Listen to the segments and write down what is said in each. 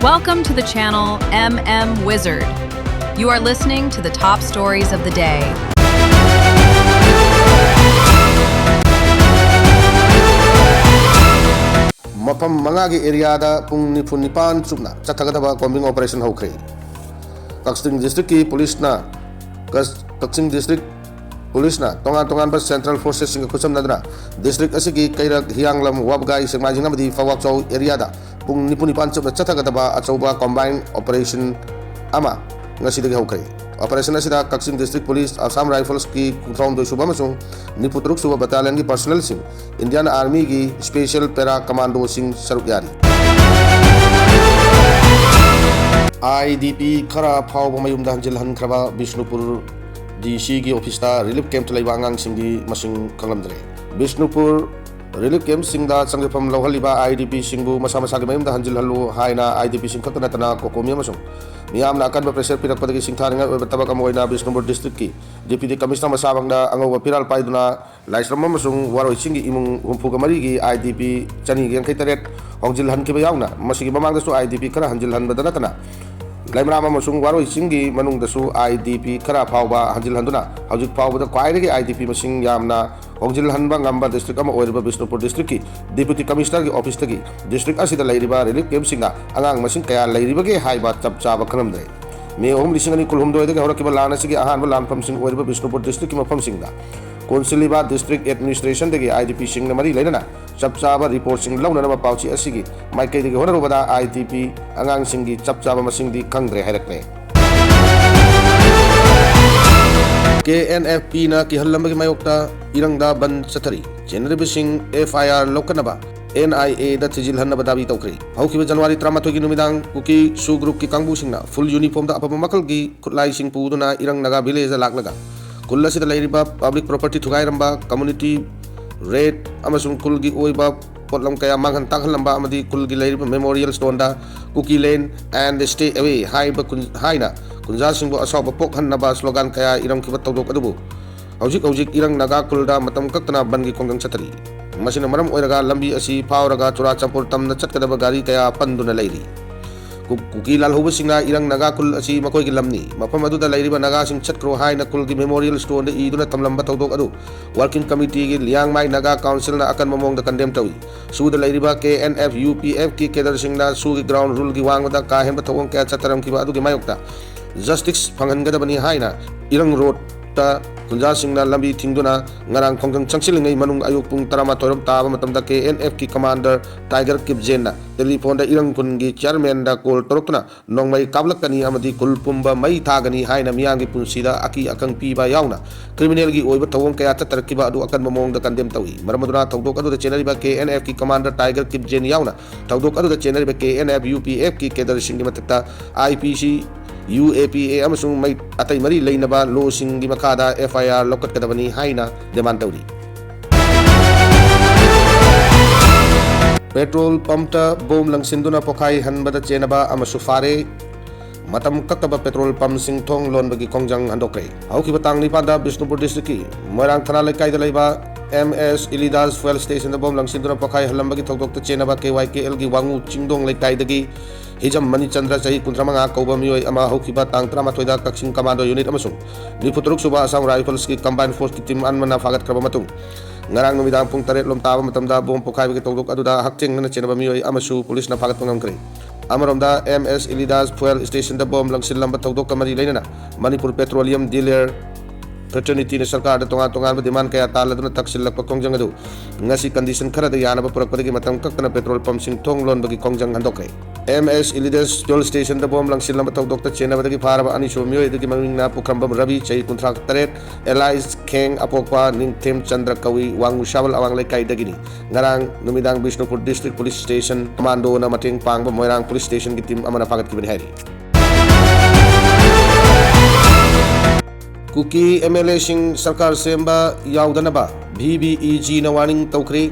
Welcome to the channel MM Wizard. You are listening to the top stories of the day. Mapam mangagi area da pung nipunipan chukna chathagadaba combing operation hokre. Kaksing district ki police na Kaksing district police na tongan ba central forces sing kusam nadra district asigi kairak hianglam wabgai singmajing namadi fawak chaw area da pung nipunipan chukna chathagadaba achauba combined operation ama ngasidagi hokre. Operation asida Kaksing district police Assam rifles ki kuthong do suba masung niputruk suba battalion ki personnel sing Indian army ki special para commando sing saruk yari. IDP khara phau mayum da hanjil han khraba Bishnupur DC ki office ta relief camp chalaiba angang sing gi masing kanglamdre. Bishnupur relief camp sing da sanggapam lohaliba IDP singbu masa-masa gi mayum da hanjil halu haina IDP sing khatna tana kokomi masung miyam na akan pressure pirak padagi sing tharinga tabak amoina Bishnupur district ki deputy commissioner masabang da angaw piral paiduna laisram masung waroi sing gi imung humpu gamari gi IDP chani gi angkai taret hongjil han ki bayawna masigi mamang da su IDP khara hanjil han badana tana Laimrama masung waroi singi manung dasu IDP khara phawba hanjil handuna hojik phawba kwairegi IDP masing yamna hongjil hanba ngamba district ama oirba Bishnupur district ki deputy commissioner ki office tagi district asida lairiba relief camp singa angang masing kaya lairibage haiba chapchaba khanamdre me hom lisingani kulhum doide ga horakiba lana sigi ahanba lanpham sing oirba Bishnupur district ki mafam singda Konsiliba district administration dagi IDP sing na mari lainana chapchaba report sing launa na pauchi asigi maikai dagi honarubada IDP angang singi chapchaba masing di khangdre hairakne KNFP na kihalambagi mayokta irangda ban sathari general sing FIR lokanaba NIA da tijil hanna badabi tawkri haukiba January 13 gi numidang kuki su group ki kangbu singna full uniform da apapa makal gi kutlai sing puduna irang naga village laklaga kulla sida lairiba public property thugai ramba community rate amasung kulgi oiba potlam kaya manghan takhallamba amadi kulgi lairiba memorial stone da cookie lane and stay away haina kunja singbo asawba pok hannaba slogan kaya iram kiba tawdok adubu hojik irang naga kulda matam kaktana bangi kongang chatari masina maram oiraga lambi asi phawraga chura champur tamna chatkadaba gari kaya panduna lairi Kuki lal huba singna irang naga kul asi makoi gi lamni mafam adu da lairiba naga sing chatkro haina kul gi memorial stone de iduna tamlamba tawdok adu working committee gi liang mai naga council na akan mamong da condemn tawi su da lairiba KNF UPF ki kedar singna su gi ground rule gi wang da ka hemba thawong kya chataram ki ba adu gi mayokta justice phangan ga da bani haina irang road ta kunja singna lambi thingduna ngarang khongkang changsilingai manung ayuk pung 13 taba matamda KNF ki commander Tiger Kipjena telephone da irang kungi chairman da call torokna nongmai kablakani amadi kulpumba mai thagani haina miyangi punsida aki akang piba yauna criminal gi oiba thawong kaya tatarkiba adu akan mamong da kandem tawi maramaduna thawdok adu da chenariba KNF ki commander Tiger Kipjen yauna thawdok adu da chenariba KNF UPF ki kedar singi matakta IPC UAPA amasung may atay mari lainaba law singi makada FIR lokat kadabani haina demand tawri petrol pump ta bom lang sinduna pokai hanbada chenaba amasu fare matam kaktaba petrol pump sing thong lon bagi kongjang handokre hauki batang ni pada Bishnupur district ki moirang thana lekai da laiba MS Ilidas fuel station da bom lang sinduna pokai halambagi thokdok ta chenaba KYKL gi wangu chingdong lekai dagi hijam mani chandra chahi kuntramanga kauba miyoi ama haukiba tang 13 da Kaksing commando unit amasung niputruk suba Assam rifles ki combined force ki team anmana fagat kraba matung ngarang numidang pung 3 lom taba matamda bom pokai bagi tawdok aduda hakcheng na chenaba miyoi amasu police na fagat pangam kre amaromda MS Ilidas fuel station da bom lang silamba tawdok kamari lainana Manipur petroleum dealer fraternity ni sarkar da tongan demand kaya taladuna taksilak kongjang adu ngasi condition khara da yana ba purak padagi matam kaktana petrol pump sing thong lon bagi kongjang handokre MS Ilidas fuel station da bom lang silamba tawdok ta chena badagi faraba ani somyo edagi mangna pukrambam rabi chai kuntra taret Elias Keng apokwa ningthem chandra kawi wangu shawal awang lekai dagini ngarang numidang Bishnupur district police station commando na mating pangba moirang police station ki team amana fagat ki benhari Kuki MLA sing sarkar semba yaudanaba BBEG na warning tawkre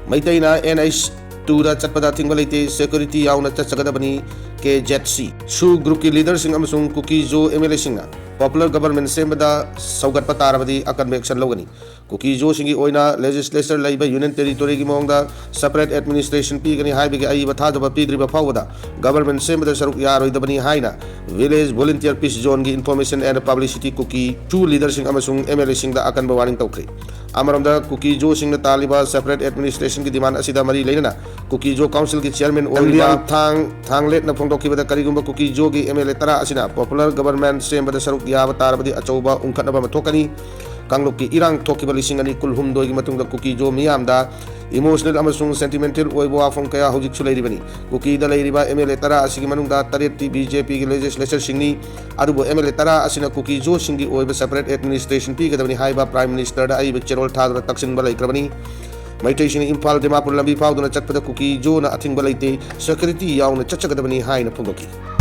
maitai na NH2 da chatpada tingbalite security yauna chachagadabani ke jetc su group ki leader sing amasung Kuki jo MLA sing na popular government semba da saugat patarabadi akan action logani Kuki Zo सिंगी ओइना legislature लाइबा union territory की मोंगदा separate administration पीगनी हाइबगे आई बथादब पीद्रिबा फावदा गवर्नमेंट सेमदा सरुक यारोइदबनी हाइना विलेज वॉलंटियर पीस जोन की इन्फॉर्मेशन एंड पब्लिसिटी कुकी टू लीडरसिंग अमसुंग एमएलए सिंगदा अकनबा वार्निंग तौखरि अमरमदा कुकी जो सिंगना तालिबा सेपरेट एडमिनिस्ट्रेशन की डिमांड असिदा मरी लेना कुकी जो काउंसिल की चेयरमैन ओलिया थांगलेट न फोंदोकिबदा करिगुंबा कुकी जो की एमएलए तरा असिना पॉपुलर गवर्नमेंट सेमबदा सरुक याबा तारबदी अचौबा उंखटनबा मथोकनी कांगलोक की इरांग थोकिबा लिसिंग अनि कुल हुमदोई की मतुंगदा कुकी जो मियामदा इमोशनल अमसुंग सेंटिमेंटल ओइबो वाफों कया हौजिक सुलैरिबनी कुकी दा लैरिबा एमएलए तरा असिगी मनुंगदा तरेती बीजेपी की लेजिस्लेचर सिंगनी अदुबो एमएलए तरा असिना cookie Zo सिंगी ओइबा separate administration पीगदबनी हाइबा prime minister दा आइबा चेरोल थादरा तक्सिनबा लैक्रबनी मैतैसिंग इम्फाल दिमापुर लंबी फावदुना चटपदा कुकी जो ना अथिंगबा लैते सिक्योरिटी याउना चचगदबनी हाइना फोंदोकी